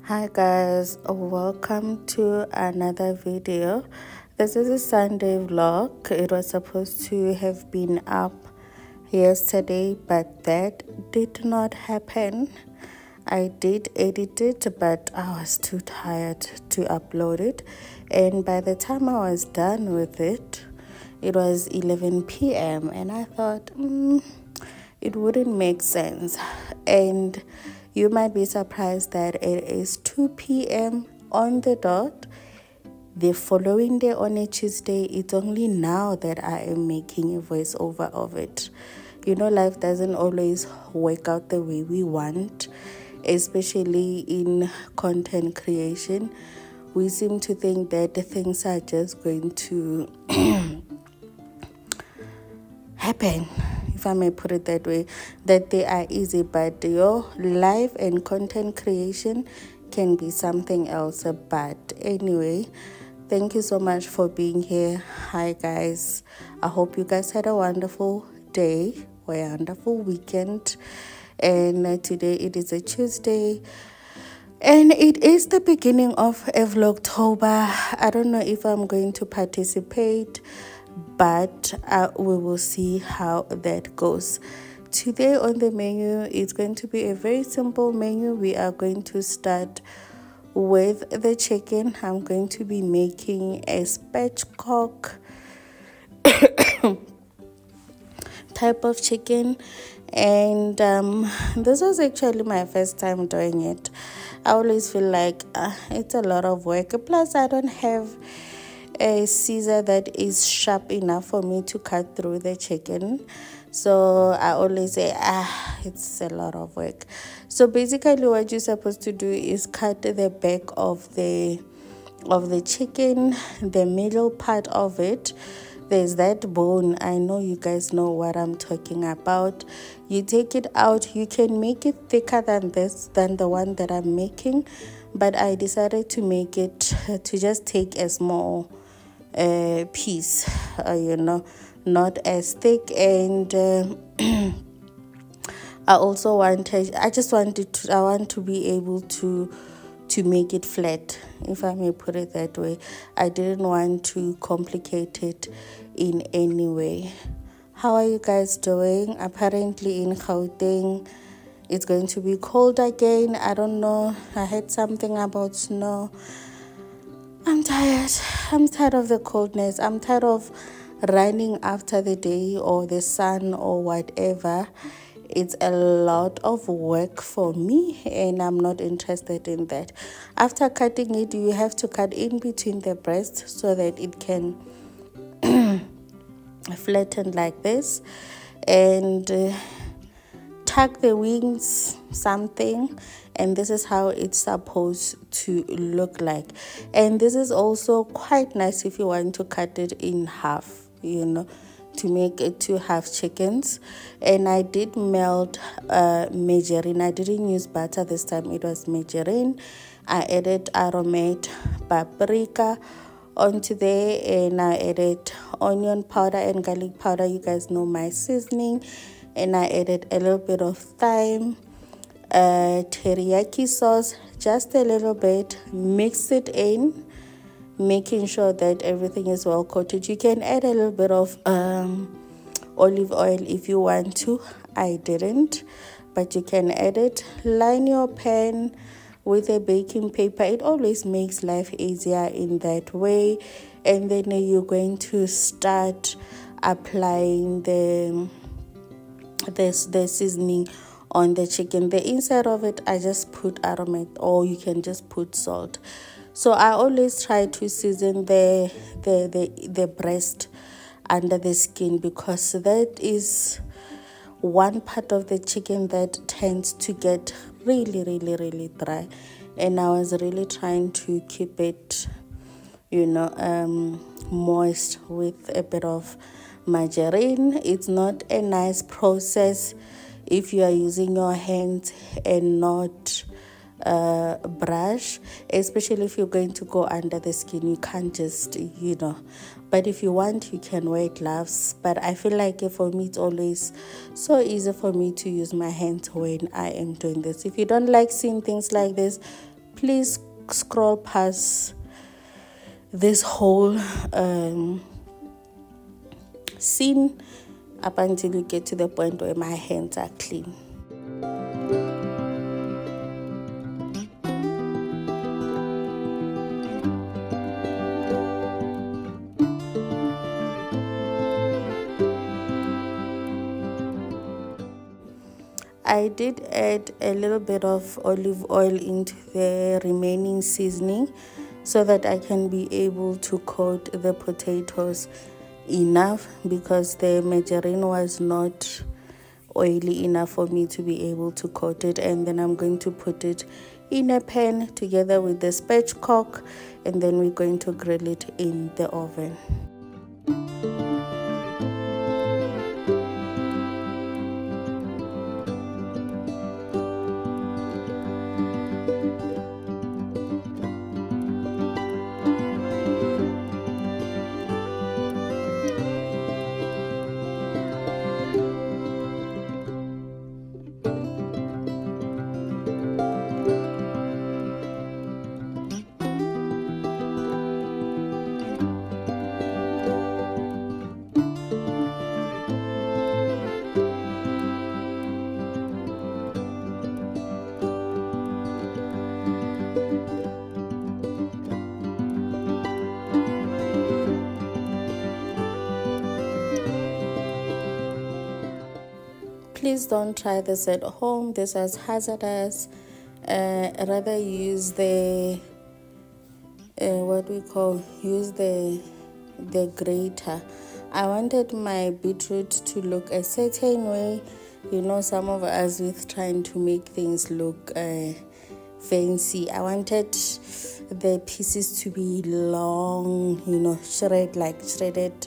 Hi guys, welcome to another video. This is a Sunday vlog. It was supposed to have been up yesterday, but that did not happen. I did edit it, but I was too tired to upload it, and by the time I was done with it, it was 11 p.m. and I thought it wouldn't make sense. And you might be surprised that it is 2 p.m. on the dot. The following day on a Tuesday, it's only now that I am making a voiceover of it. You know, life doesn't always work out the way we want, especially in content creation. We seem to think that the things are just going to happen, if I may put it that way, that they are easy, but your life and content creation can be something else. But anyway, thank you so much for being here. Hi guys, I hope you guys had a wonderful day or a wonderful weekend. And today it is a Tuesday, and it is the beginning of Vlogtober. I don't know if I'm going to participate, but we will see how that goes. Today on the menu, it's going to be a very simple menu. We are going to start with the chicken. I'm going to be making a spatchcock type of chicken, and this was actually my first time doing it. I always feel like it's a lot of work, plus I don't have a scissor that is sharp enough for me to cut through the chicken, so I always say it's a lot of work. So basically what you're supposed to do is cut the back of the chicken, the middle part of it. There's that bone. I know you guys know what I'm talking about. You take it out. You can make it thicker than the one that I'm making, but I decided to make it to just take a small piece, not as thick. And I want to be able to make it flat, if I may put it that way. I didn't want to complicate it in any way. How are you guys doing? Apparently in Gauteng it's going to be cold again. I don't know, I heard something about snow. I'm tired of the coldness. I'm tired of running after the day or the sun or whatever. It's a lot of work for me, and I'm not interested in that. After cutting it, you have to cut in between the breasts so that it can flatten like this, and tuck the wings something, and this is how it's supposed to look like. And this is also quite nice if you want to cut it in half, to make it 2 half chickens. And I did melt margarine. I didn't use butter this time, it was margarine. I added aromatic paprika onto there, and I added onion powder and garlic powder. You guys know my seasoning. And I added a little bit of thyme, teriyaki sauce, just a little bit. Mix it in, making sure that everything is well coated. You can add a little bit of olive oil if you want to. I didn't, but you can add it. Line your pan with a baking paper. It always makes life easier in that way. And then you're going to start applying the seasoning on the chicken. The inside of it, I just put aromatic, or you can just put salt. So I always try to season the breast under the skin, because that is one part of the chicken that tends to get really dry, and I was really trying to keep it moist with a bit of margarine. It's not a nice process if you are using your hands and not brush, especially if you're going to go under the skin. You can't just but if you want, you can wear gloves. But I feel like for me, it's always so easy for me to use my hands when I am doing this. If you don't like seeing things like this, please scroll past this whole scene up until you get to the point where my hands are clean. I did add a little bit of olive oil into the remaining seasoning so that I can be able to coat the potatoes enough, because the margarine was not oily enough for me to be able to coat it. And then I'm going to put it in a pan together with the spatchcock, and then we're going to grill it in the oven. Please don't try this at home. This is hazardous. Rather use the use the grater. I wanted my beetroot to look a certain way. You know, some of us with trying to make things look fancy. I wanted the pieces to be long, you know, shredded.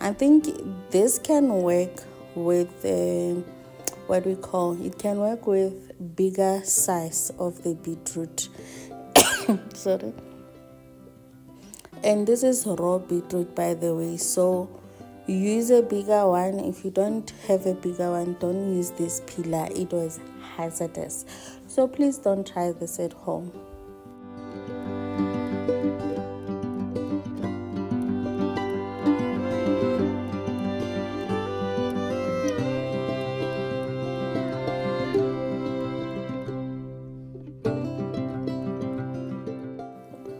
I think this can work with it can work with bigger size of the beetroot. Sorry. And this is raw beetroot, by the way, so use a bigger one. If you don't have a bigger one, don't use this peeler. It was hazardous, so please don't try this at home.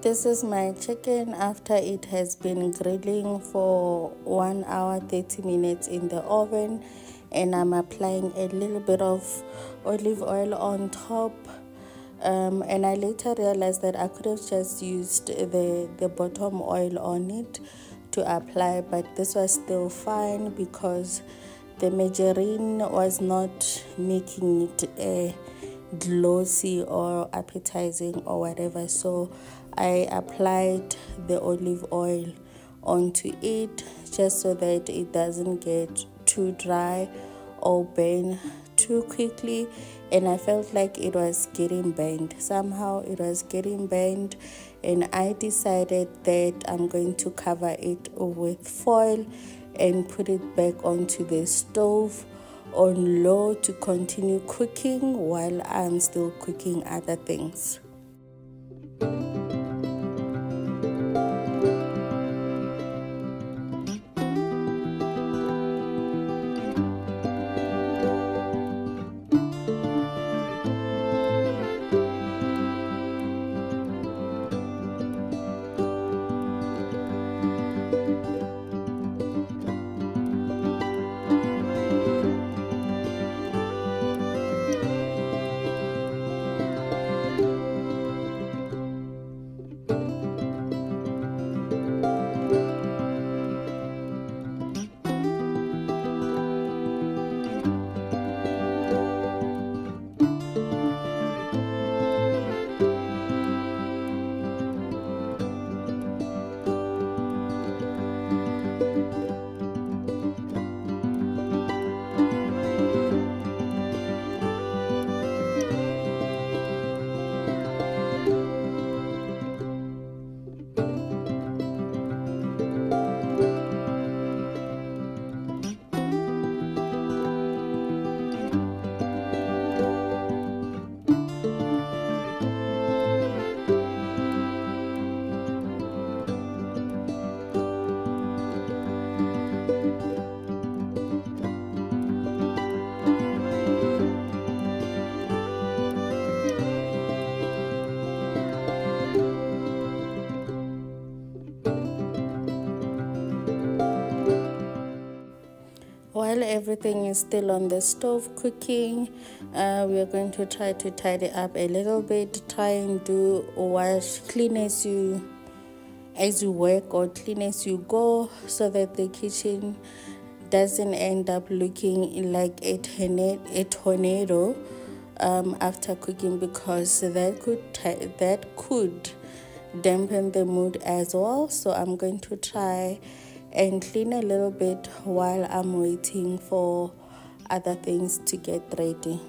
This is my chicken after it has been grilling for 1 hour 30 minutes in the oven, and I'm applying a little bit of olive oil on top. And I later realized that I could have just used the bottom oil on it to apply, but this was still fine because the margarine was not making it glossy or appetizing or whatever. So I applied the olive oil onto it just so that it doesn't get too dry or burn too quickly, and I felt like it was getting burnt. Somehow it was getting burnt, and I decided that I'm going to cover it with foil and put it back onto the stove on low to continue cooking while I'm still cooking other things. while everything is still on the stove cooking, we are going to try to tidy up a little bit. Try and do wash, clean as you work, or clean as you go, so that the kitchen doesn't end up looking like a tornado after cooking, because that could dampen the mood as well. So I'm going to try and clean a little bit while I'm waiting for other things to get ready.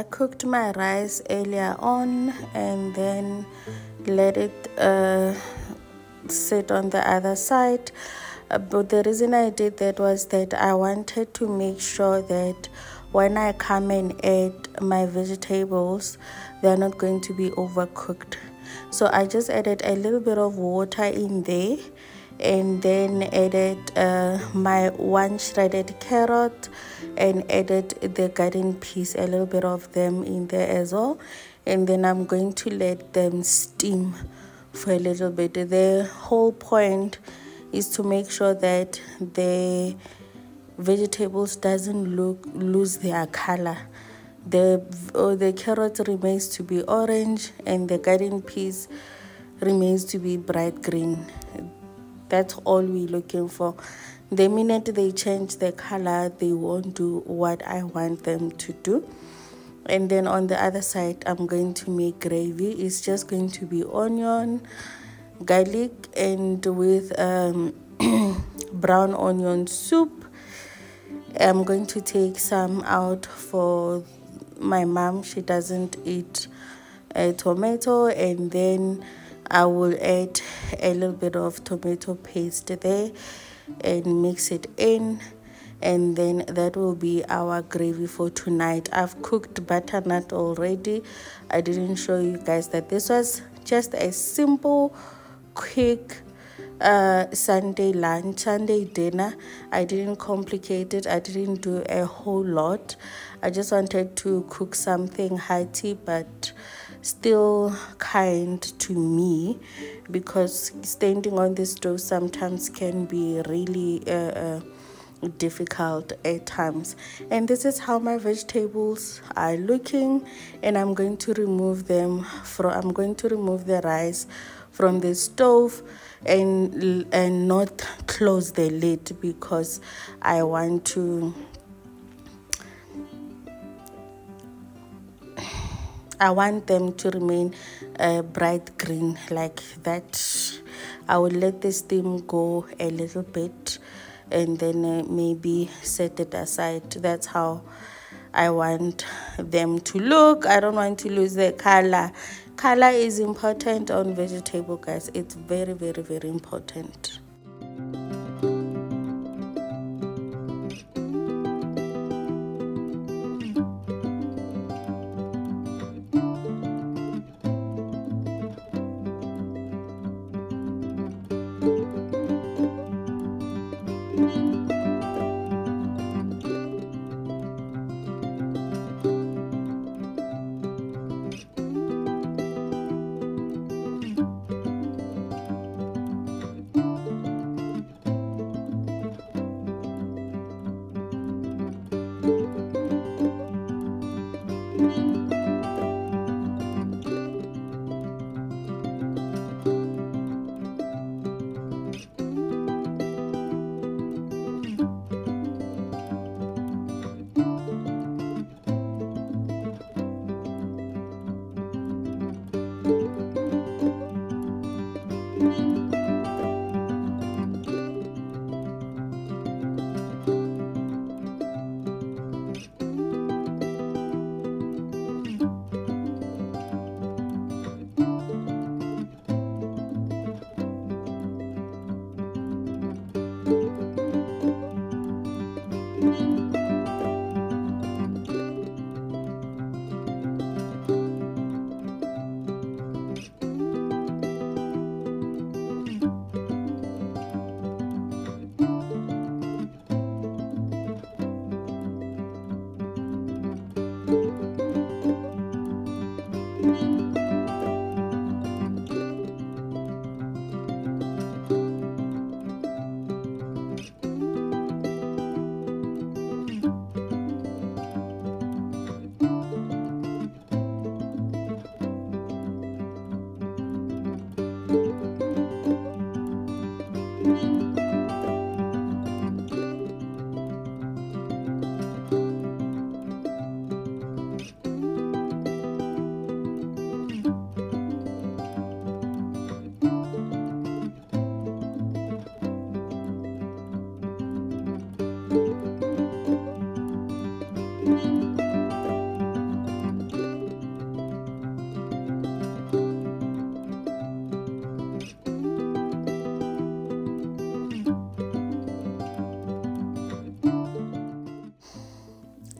cooked my rice earlier on and then let it sit on the other side. But the reason I did that was that I wanted to make sure that when I come and add my vegetables, they're not going to be overcooked. So I just added a little bit of water in there, and then added my one shredded carrot, and added the garden peas, a little bit of them in there as well. And then I'm going to let them steam for a little bit. The whole point is to make sure that the vegetables doesn't lose their color. The carrot remains to be orange and the garden peas remains to be bright green. That's all we're looking for. The minute they change the color, they won't do what I want them to do. And then on the other side, I'm going to make gravy. It's just going to be onion, garlic, and with brown onion soup. I'm going to take some out for my mom. She doesn't eat a tomato, and then I will add a little bit of tomato paste there and mix it in, and then that will be our gravy for tonight. I've cooked butternut already. I didn't show you guys that. This was just a simple, quick Sunday lunch, Sunday dinner. I didn't complicate it. I didn't do a whole lot. I just wanted to cook something hearty but still kind to me, because standing on the stove sometimes can be really difficult at times. And this is how my vegetables are looking, and I'm going to remove them I'm going to remove the rice from the stove and not close the lid, because I want them to remain bright green like that. I will let the steam go a little bit and then maybe set it aside. That's how I want them to look. I don't want to lose the color. Color is important on vegetable, guys. It's very, very, very important.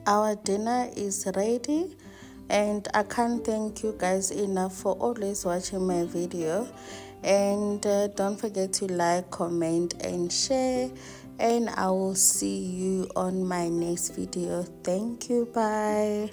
Our dinner is ready, and I can't thank you guys enough for always watching my video. And don't forget to like, comment and share, and I will see you on my next video. Thank you. Bye.